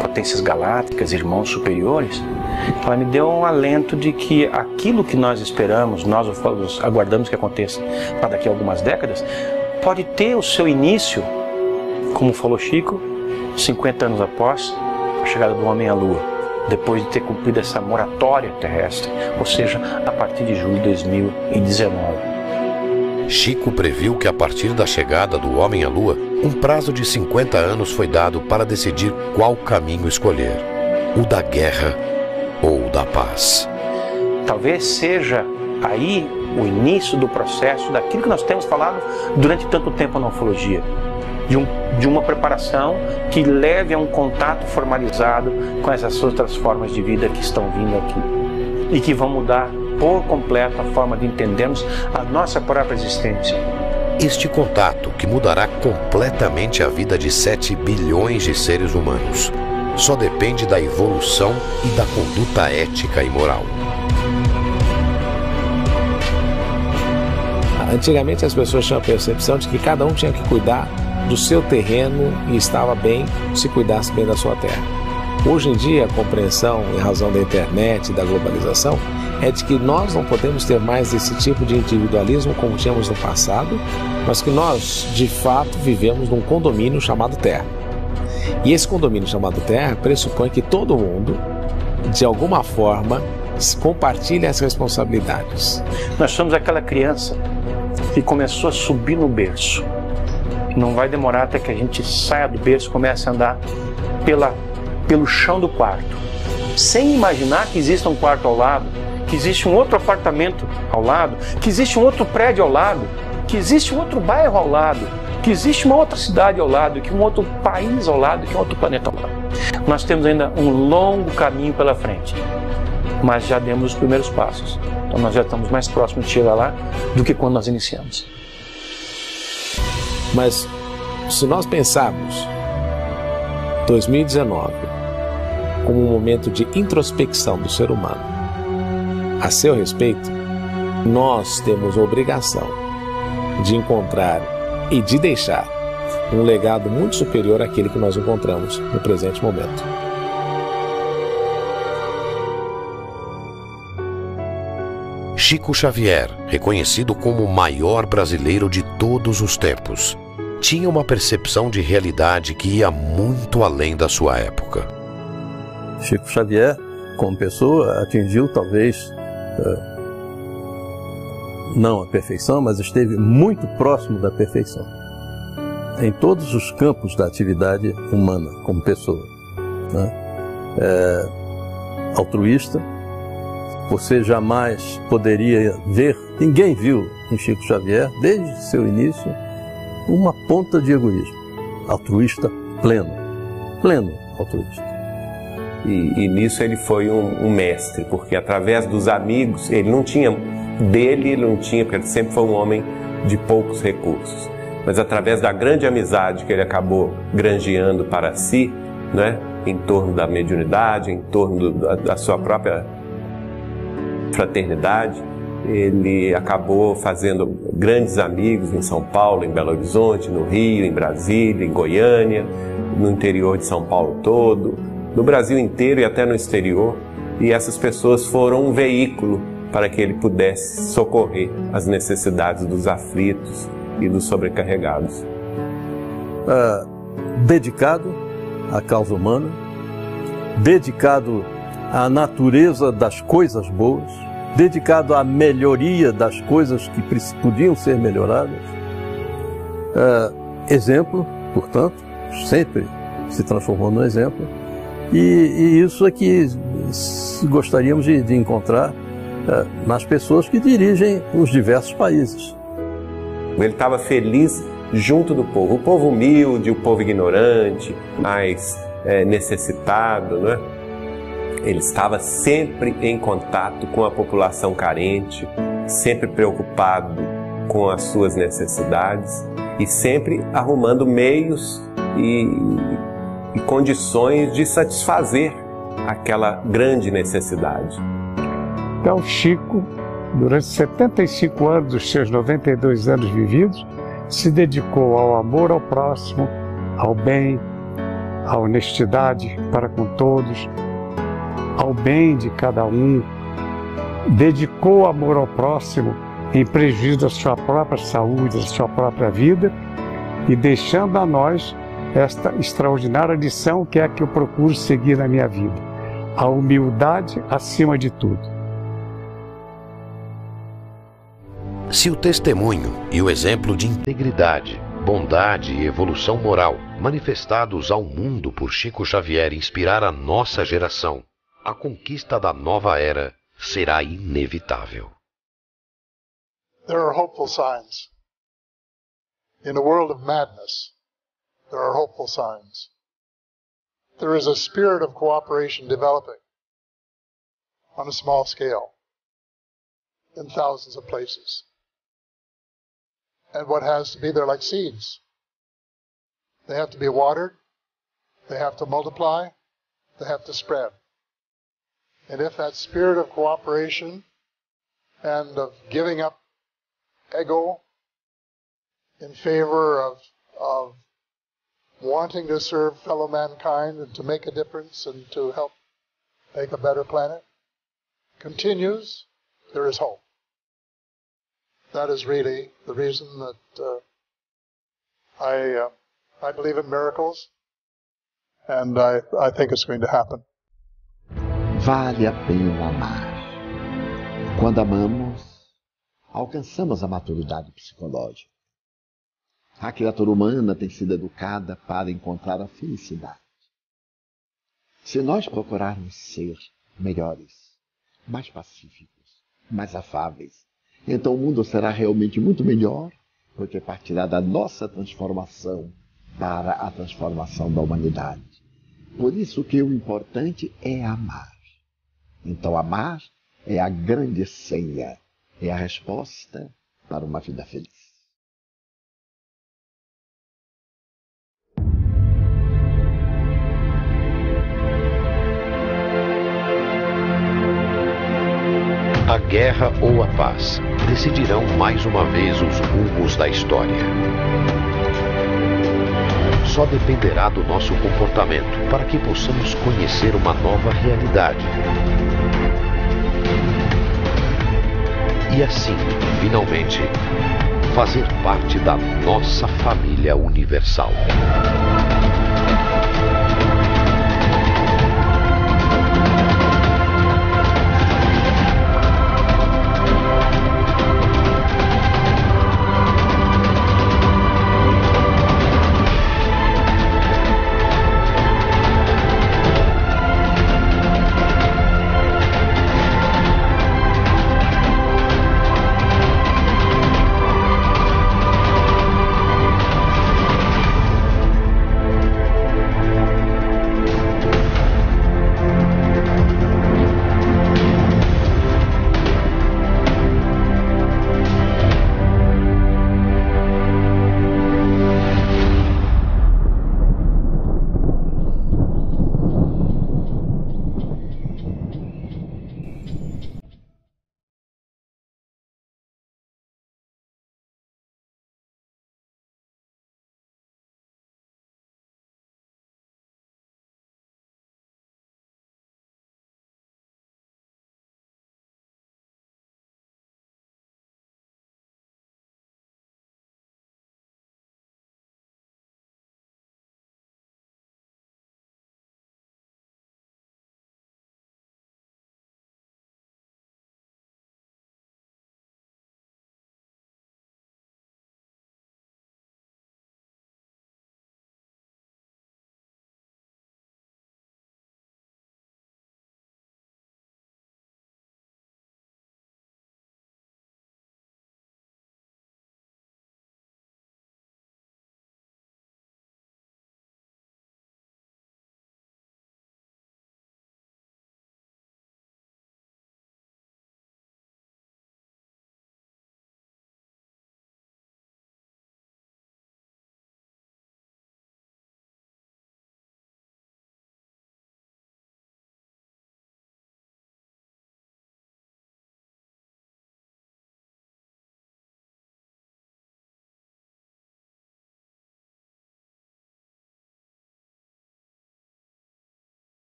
potências galácticas, irmãos superiores, ela me deu um alento de que aquilo que nós esperamos, nós ufólogos aguardamos que aconteça para daqui a algumas décadas, pode ter o seu início, como falou Chico, 50 anos após a chegada do homem à Lua, depois de ter cumprido essa moratória terrestre, ou seja, a partir de julho de 2019. Chico previu que a partir da chegada do homem à Lua, um prazo de 50 anos foi dado para decidir qual caminho escolher, o da guerra ou da paz. Talvez seja aí o início do processo daquilo que nós temos falado durante tanto tempo na ufologia, de uma preparação que leve a um contato formalizado com essas outras formas de vida que estão vindo aqui e que vão mudar por completo a forma de entendermos a nossa própria existência. Este contato, que mudará completamente a vida de 7 bilhões de seres humanos, só depende da evolução e da conduta ética e moral. Antigamente as pessoas tinham a percepção de que cada um tinha que cuidar do seu terreno e estava bem se cuidasse bem da sua terra. Hoje em dia, a compreensão, em razão da internet e da globalização, é de que nós não podemos ter mais esse tipo de individualismo como tínhamos no passado, mas que nós, de fato, vivemos num condomínio chamado Terra. E esse condomínio chamado Terra pressupõe que todo mundo, de alguma forma, compartilhe as responsabilidades. Nós somos aquela criança que começou a subir no berço. Não vai demorar até que a gente saia do berço e comece a andar pelo chão do quarto, sem imaginar que existe um quarto ao lado, que existe um outro apartamento ao lado, que existe um outro prédio ao lado, que existe um outro bairro ao lado, que existe uma outra cidade ao lado, que um outro país ao lado, que um outro planeta ao lado. Nós temos ainda um longo caminho pela frente. mas já demos os primeiros passos. Então nós já estamos mais próximos de chegar lá do que quando nós iniciamos. Mas se nós pensarmos 2019 como um momento de introspecção do ser humano a seu respeito, nós temos a obrigação de encontrar e de deixar um legado muito superior àquele que nós encontramos no presente momento. Chico Xavier, reconhecido como o maior brasileiro de todos os tempos, tinha uma percepção de realidade que ia muito além da sua época. Chico Xavier, como pessoa, atingiu talvez não a perfeição, mas esteve muito próximo da perfeição em todos os campos da atividade humana como pessoa, né? Altruísta. Você jamais poderia ver, ninguém viu em Chico Xavier, desde seu início, uma ponta de egoísmo. Altruísta pleno altruísta. E nisso ele foi um mestre, porque através dos amigos, ele não tinha, porque ele sempre foi um homem de poucos recursos. Mas através da grande amizade que ele acabou granjeando para si, né, em torno da mediunidade, em torno da sua própria fraternidade, ele acabou fazendo grandes amigos em São Paulo, em Belo Horizonte, no Rio, em Brasília, em Goiânia, no interior de São Paulo todo, no Brasil inteiro e até no exterior. E essas pessoas foram um veículo para que ele pudesse socorrer as necessidades dos aflitos e dos sobrecarregados. Dedicado à causa humana, dedicado à natureza das coisas boas, dedicado à melhoria das coisas que podiam ser melhoradas. Exemplo, portanto, sempre se transformou no exemplo. E isso é que gostaríamos de encontrar nas pessoas que dirigem os diversos países. Ele estava feliz junto do povo, o povo humilde, o povo ignorante, mais necessitado, né? Ele estava sempre em contato com a população carente, sempre preocupado com as suas necessidades e sempre arrumando meios e condições de satisfazer aquela grande necessidade. Então, Chico, durante 75 anos dos seus 92 anos vividos, se dedicou ao amor ao próximo, ao bem, à honestidade para com todos, ao bem de cada um, dedicou amor ao próximo em prejuízo da sua própria saúde, da sua própria vida, e deixando a nós esta extraordinária lição que é a que eu procuro seguir na minha vida: a humildade acima de tudo. Se o testemunho e o exemplo de integridade, bondade e evolução moral manifestados ao mundo por Chico Xavier inspirar a nossa geração, a conquista da nova era será inevitável. There are hopeful signs. In a world of madness, there are hopeful signs. There is a spirit of cooperation developing on a small scale in thousands of places. And what has to be, they're like seeds. They have to be watered, they have to multiply, they have to spread. And if that spirit of cooperation and of giving up ego in favor of wanting to serve fellow mankind and to make a difference and to help make a better planet continues, there is hope. That is really the reason that I believe in miracles, and I think it's going to happen. Vale a pena amar. Quando amamos, alcançamos a maturidade psicológica. A criatura humana tem sido educada para encontrar a felicidade. Se nós procurarmos ser melhores, mais pacíficos, mais afáveis, então o mundo será realmente muito melhor, porque partirá da nossa transformação para a transformação da humanidade. Por isso que o importante é amar. Então, amar é a grande senha, é a resposta para uma vida feliz. A guerra ou a paz decidirão mais uma vez os rumos da história. Só dependerá do nosso comportamento para que possamos conhecer uma nova realidade. E assim, finalmente, fazer parte da nossa família universal.